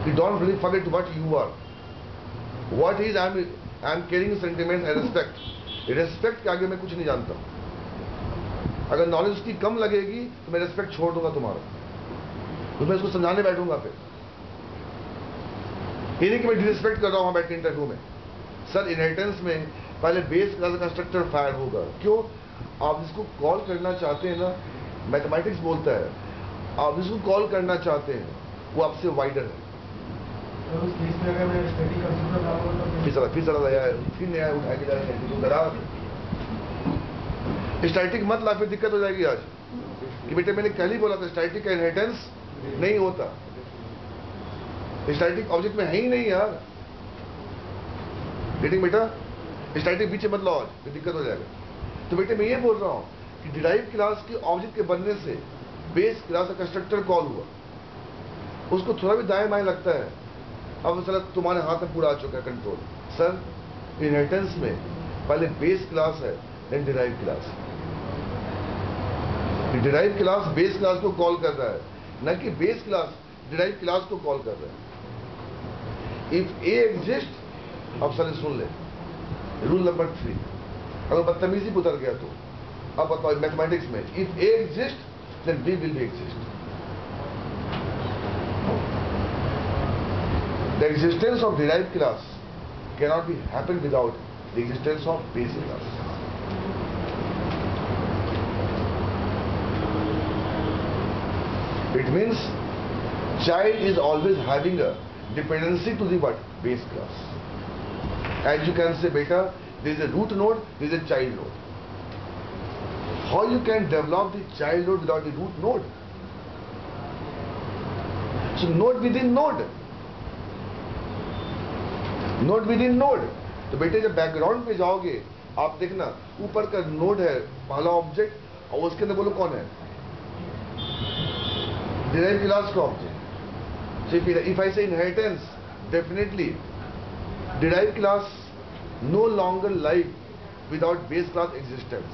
[SPEAKER 1] You don't really forget what you are. What is I am carrying sentiments and respect. Respect के आगे मैं कुछ नहीं जानता। अगर नॉलेज उसकी कम लगेगी तो मैं रेस्पेक्ट छोड़ दूंगा तुम्हारा, तो मैं उसको समझाने बैठूंगा फिर। ये नहीं कि मैं डिसरिस्पेक्ट कर रहा हूं वहां बैठ के इंटरव्यू में। सर इनहेरिटेंस में पहले बेस क्लास कंस्ट्रक्टर फायर होगा। क्यों? आप जिसको कॉल करना चाहते हैं ना, मैथमेटिक्स बोलता है, आप जिसको कॉल करना चाहते हैं वो आपसे वाइडर है। फिर चला यार, फिर नया उठा के जा स्टैटिक मत ला, फिर दिक्कत हो जाएगी आज कि बेटे मैंने कल ही बोला था स्टैटिक का इनहेरिटेंस नहीं होता। स्टैटिक ऑब्जेक्ट में है ही नहीं यार। गेटिंग बेटा, स्टैटिक पीछे मत लाओ आज, फिर दिक्कत हो जाएगा। तो बेटे मैं ये बोल रहा हूं कि डिराइव क्लास के ऑब्जेक्ट के बनने से बेस क्लास का कंस्ट्रक्टर कॉल हुआ, उसको थोड़ा भी दाएं बाएं लगता है, अब सर तुम्हारे हाथ में पूरा आ चुका है कंट्रोल। सर इनहेरिटेंस में पहले बेस क्लास है then derive class. Derive class base class को कॉल कर रहा है, न कि बेस क्लास डिराइव क्लास को कॉल कर रहा है। इफ ए एग्जिस्ट, अब सर सुन ले रूल नंबर 3, अगर बदतमीजी उतर गया तो अब बताओ मैथमेटिक्स में, if A exist then B will be exist. The existence of derived class cannot be happen without the existence of base class. It means child is always having a dependency to the what? Base class. As you can say, beta, there is a root node, there is a child node. How you can develop the child node without the root node? So node within node. Node with in node. तो बेटे जब background पे जाओगे आप देखना ऊपर का node है पहला ऑब्जेक्ट, और उसके अंदर बोलो कौन है, डिराइव क्लास का object. If I say inheritance, definitely derive class no longer live without base class existence,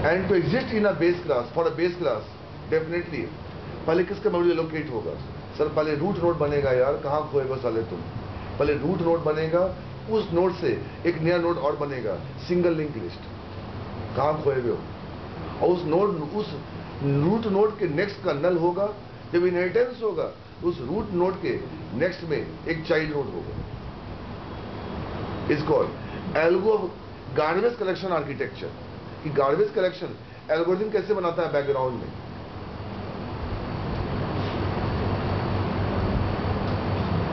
[SPEAKER 1] and to exist in a base class, for a base class definitely पहले किसका मेमोरी लोकेट होगा। Sir पहले root node बनेगा यार, कहाँ खोए बस साले तुम। पहले रूट नोड बनेगा, उस नोड से एक नया नोड और बनेगा, सिंगल लिंक लिस्ट, कहाँ खोए हुए हो। और उस रूट नोड के नेक्स्ट का नल होगा, जब इनहेरिटेंस होगा उस रूट नोड के नेक्स्ट में एक चाइल्ड नोड होगा। Is called algo garbage collection architecture. कि गार्बेज कलेक्शन एल्गोरिथम कैसे बनाता है बैकग्राउंड में।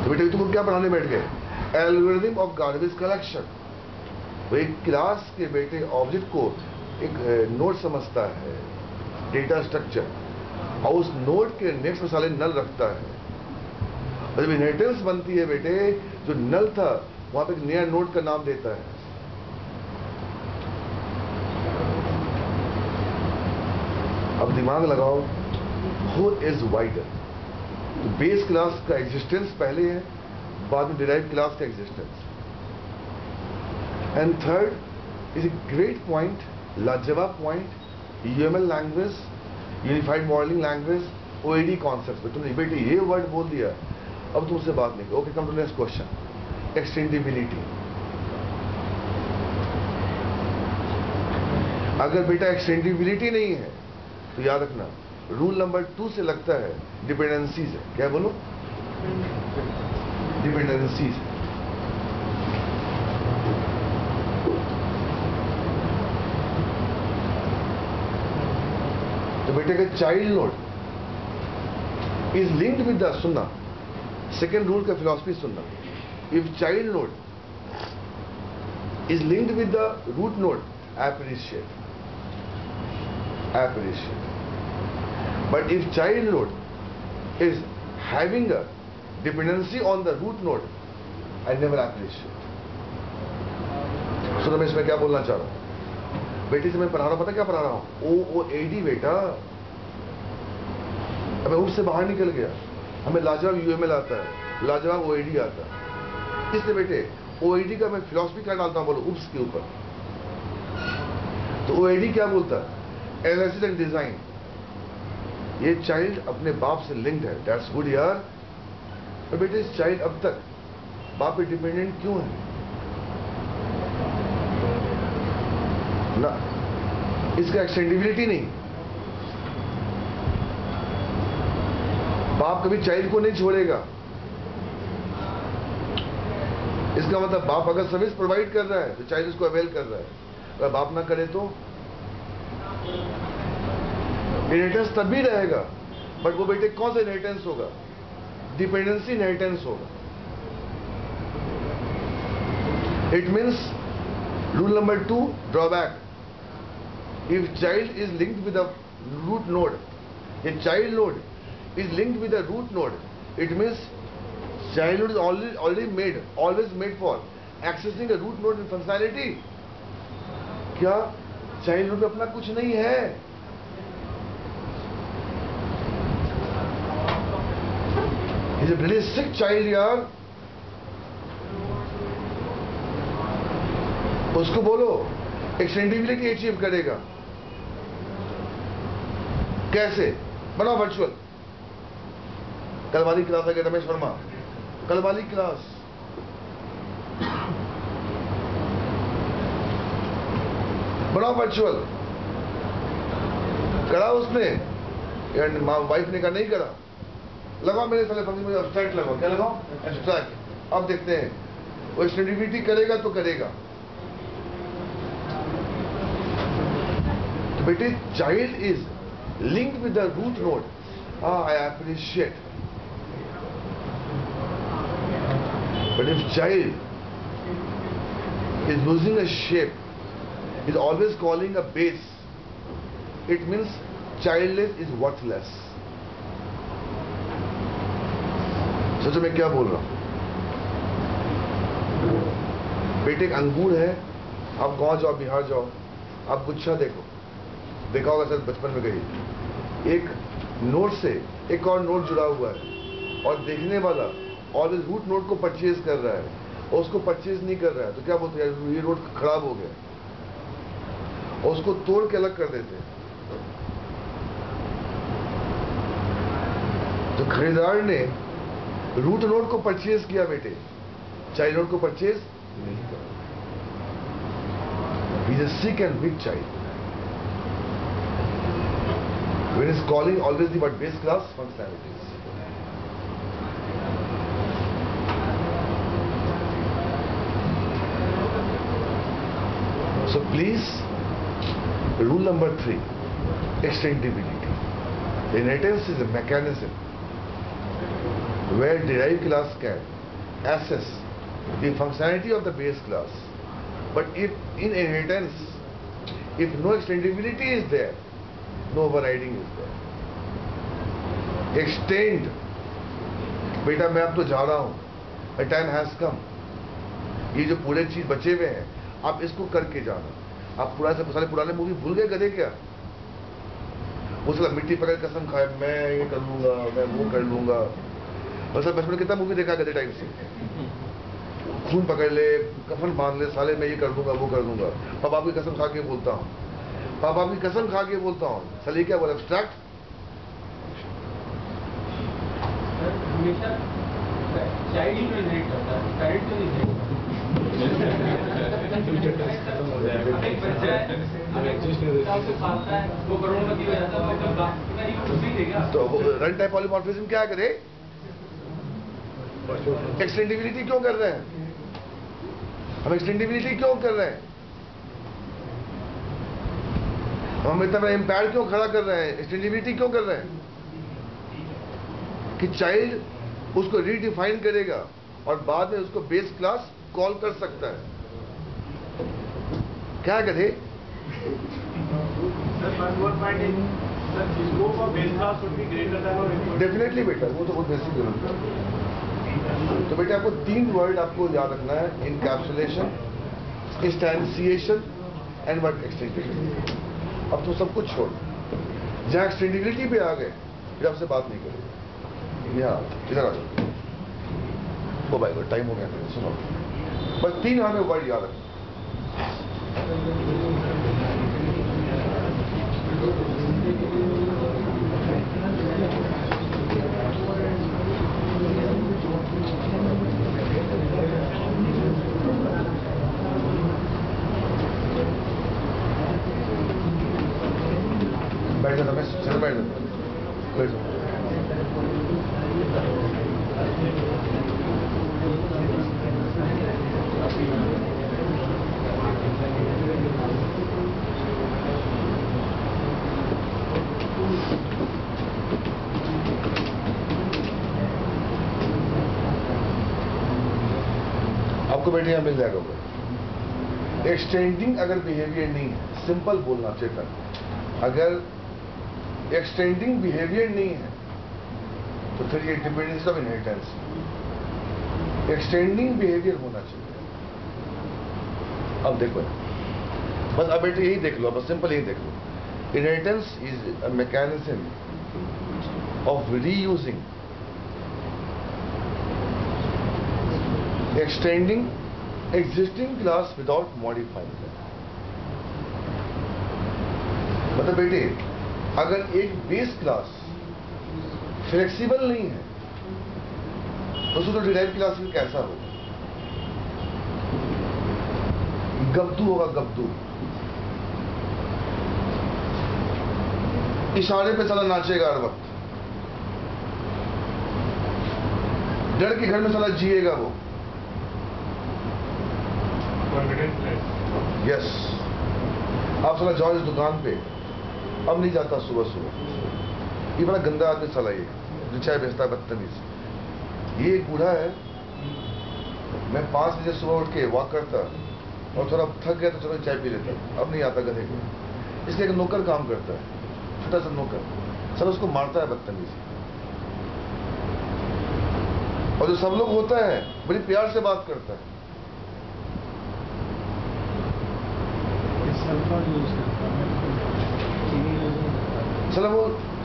[SPEAKER 1] तो बेटे तुमको क्या पढ़ाने बैठ गए, एल्गोरिथम ऑफ गार्बेज कलेक्शन। वो एक क्लास के बेटे ऑब्जेक्ट को एक नोड समझता है, डेटा स्ट्रक्चर, और उस नोड के नेक्स्ट में साले नल रखता है। और जब इनहेरिटेंस बनती है बेटे, जो नल था वहां पे एक नया नोड का नाम देता है। अब दिमाग लगाओ, हु इज वाइडर। तो बेस क्लास का एग्जिस्टेंस पहले है, बाद में डिराइव क्लास का existence. And third is a great point, लाजवाब point, UML language, unified modelling language, OAD concept पे तुमने बेटे ये वर्ड बोल दिया, अब तुमसे बात नहीं। Okay, come to next question, extendibility. अगर बेटा एक्सटेंडिबिलिटी नहीं है तो याद रखना रूल नंबर 2 से लगता है डिपेंडेंसीज है। क्या बोलो, डिपेंडेंसीज। तो बेटे का child node is linked with the, सुनना सेकेंड रूल का फिलॉसफी सुनना, if child node is linked with the root node, appreciate. I appreciate. But if child node is having a dependency on the root node, I never appreciate. सुनो मैं इसमें क्या बोलना चाह रहा हूँ. बेटी से मैं पढ़ा रहा हूँ, पता क्या पढ़ा रहा हूँ? OOAD बेटा. अब मैं उससे बाहर निकल गया. हमें लाजवाब UML आता है, लाजवाब OAD आता है. इसलिए बेटे OAD का मैं फिलॉसफी क्या डालता हूँ बोलो उप्स के ऊपर. तो OAD क्या बोलता है? Analysis and design. ये चाइल्ड अपने बाप से लिंक्ड है. दैट्स गुड यार. पर बेटे इस चाइल्ड अब तक बाप पे डिपेंडेंट क्यों है ना? इसका एक्सटेंडिबिलिटी नहीं. बाप कभी चाइल्ड को नहीं छोड़ेगा. इसका मतलब बाप अगर सर्विस प्रोवाइड कर रहा है तो चाइल्ड उसको अवेल कर रहा है. अगर बाप ना करे तो इनहेरिटेंस तब भी रहेगा. बट वो बेटे कौन सा इनहेरिटेंस होगा? डिपेंडेंसी इनहेरिटेंस होगा. It means rule number 2 drawback. If child is linked with a root node, a child node is linked with a root node, it means childhood is always made for accessing a root node in functionality. क्या childhood में अपना कुछ नहीं है? He's a really sick child यार. उसको बोलो एक्सटेंडिबिलिटी achieve करेगा. कैसे? बनाओ वर्चुअल. कल वाली क्लास है रमेश वर्मा. कल वाली क्लास बनाओ वर्चुअल. करा उसने यार वाइफ ने कहा नहीं करा. लगाओ मेरे साले फंक्शन में एब्स्ट्रैक्ट लगाओ. क्या लगाओ? एब्स्ट्रैक्ट. अब देखते हैं वो एक्सटेंडिबिलिटी करेगा तो करेगा. तो बेटे child is linked with the root node. I appreciate. But if child is losing a shape, is always calling a base, it means childless is worthless. सोचो मैं क्या बोल रहा हूं. बेटे एक अंगूर है. आप गांव जाओ, बिहार जाओ, आप गुच्छा देखो. देखा होगा सर बचपन में गई. एक नोट से एक और नोट जुड़ा हुआ है और देखने वाला और इस रूट नोट को परचेज कर रहा है और उसको परचेज नहीं कर रहा है. तो क्या बोलते हैं? ये नोट खराब हो गया. और उसको तोड़ के अलग कर देते हैं. तो खरीदार ने रूट नोट को परचेज किया बेटे, चाइल्ड नोट को परचेज नहीं किया. He is a sick and weak child. When is calling always the but base class functionalities. So please, rule number 3, extendibility. The inheritance is a mechanism where derived class can assess the functionality of the base class. But if in inheritance, if no extendibility is there, no overriding is there. Extend. बेटा मैं अब तो जा रहा हूं. A time has come. ये जो पूरे चीज बचे हुए हैं आप इसको करके जाना. आप सारे पुराने मूवी भूल गए गधे क्या? वो साला मिट्टी पकड़ कसम खाए मैं ये कर लूंगा, मैं वो कर लूंगा. और सर बचपन में कितना मूवी देखा गधे टाइप से. खून पकड़ ले, कफन बांध ले, साले मैं ये कर दूंगा, वो कर दूंगा. पापा की कसम खा के बोलता हूँ, पापा की कसम खा के बोलता हूँ. साले क्या बोला? एब्स्ट्रैक्ट.
[SPEAKER 2] हमेशा चाइल्ड ही इनहेरिट करता है, पेरेंट तो नहीं इनहेरिट करता.
[SPEAKER 1] तो रन टाइप पॉलीमॉर्फिज्म क्या करे? एक्सटेंडिबिलिटी क्यों कर रहे हैं हम? एक्सटेंडिबिलिटी क्यों कर रहे हैं हम? इतना बड़ा इम्पेयर क्यों खड़ा कर रहे हैं? एक्सटेंडिबिलिटी क्यों कर रहे हैं? कि चाइल्ड उसको रीडिफाइन करेगा और बाद में उसको बेस क्लास कॉल कर सकता है. क्या करे?
[SPEAKER 4] Sir, one more point is, sir, the scope of base class should be greater than or equal.
[SPEAKER 1] Definitely बेटा, वो तो बहुत बेसिक जरूरत है। तो बेटा आपको 3 वर्ड आपको याद रखना है: इनकैप्सुलेशन, इंस्टैंसिएशन एंड वर्ड एक्सटेंडेशन। अब तो सब कुछ छोड़, जहाँ एक्सटेंडिबिलिटी पे आ गए फिर आपसे बात नहीं करेंगे। यहाँ इधर आ जाओ, वो भाई टाइम हो गया, सुनो बस 3 हमें वर्ड याद रखना। बैठ जाओ रमेश, चलो बैठ जाओ, बैठ जाओ। आपको बेटे यहाँ मिल जाएगा वो। एक्सटेंडिंग अगर बिहेवियर नहीं है, सिंपल बोलना चेतन, अगर एक्सटेंडिंग बिहेवियर नहीं है तो फिर ये dependency of inheritance. Extending behaviour होना चाहिए। अब देखो, बस अब बेटे यही देख लो, बस सिंपल यही देख लो। Inheritance is a mechanism of reusing, extending existing class without modifying. मतलब बेटे अगर एक बेस क्लास फ्लेक्सिबल नहीं है तो उसको तो डिराइव क्लास में कैसा होगा? गब्दू होगा, गब्दू। इशारे पे साला नाचेगा हर वक्त, डर के घर में साला जिएगा वो। यस, आप साला जाओ इस दुकान पे, अब नहीं जाता सुबह सुबह। ये बड़ा गंदा आदमी साला, ये जो चाय बेचता है, बदतमीज। ये एक बूढ़ा है, मैं 5 बजे सुबह उठ के वॉक करता और थोड़ा थक गया तो चलो चाय पी लेता, अब नहीं आता गधे को। इसलिए एक नौकर काम करता है, छोटा सा नौकर, सर उसको मारता है बदतमीज। और जो सब लोग होता है बड़ी प्यार से बात करता है। चलो वो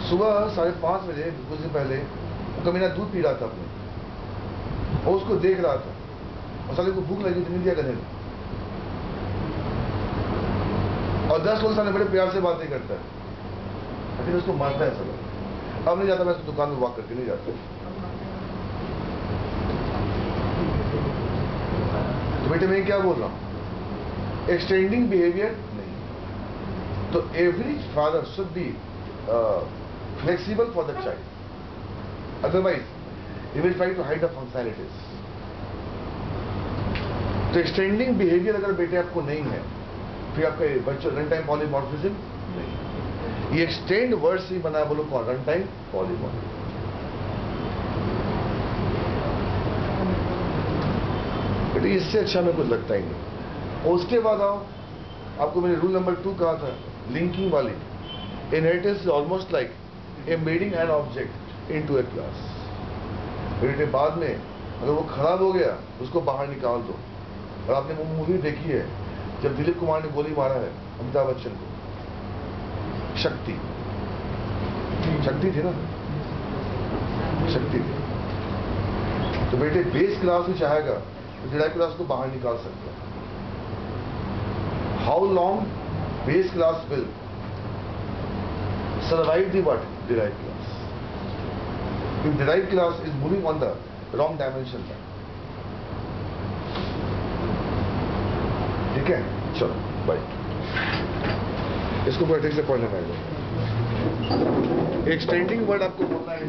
[SPEAKER 1] सुबह 5:30 बजे कुछ दिन पहले कमीना दूध पी रहा था अपने, और उसको देख रहा था, और साले को भूख लगी तो नहीं दिया गधे ने। और 10 लोग साले बड़े प्यार से बातें करता है, लेकिन उसको मारता है साला। अब नहीं जाता, मैं उसको दुकान में वॉक करके नहीं जाता। तो बेटे मैं क्या बोल रहा हूं, एक्सटेंडिंग बिहेवियर नहीं। तो every father should be flexible for the child, otherwise he will try to hide the functionalities. तो एक्सटेंडिंग बिहेवियर अगर बेटे आपको नहीं है, फिर आपका बच्चों रन टाइम पॉलीमॉर्फिज्म नहीं। ये एक्सटेंड वर्ड से ही बना है, बोलो कौन? Run time polymorphism. बेटे इससे अच्छा मेरे को लगता ही नहीं। और उसके बाद आओ, आपको मैंने रूल नंबर 2 कहा था, लिंकिंग वाली। Inheritance is almost like embedding an object into a class. बेटे बाद में अगर वो खराब हो गया उसको बाहर निकाल दो। और आपने वो मूवी देखी है जब दिलीप कुमार ने गोली मारा है अमिताभ बच्चन को, शक्ति। शक्ति थी ना, शक्ति थी। तो बेटे बेस क्लास में चाहेगा तो डिराइव क्लास को बाहर निकाल सकता है। How long base class will survive the what? Derived class. If derived class is moving on the wrong dimension, ठीक है? चलो बाय। इसको बड़ा ठीक से पढ़ने में आएगा। एक्सटेंडिंग वर्ड आपको बोलना है।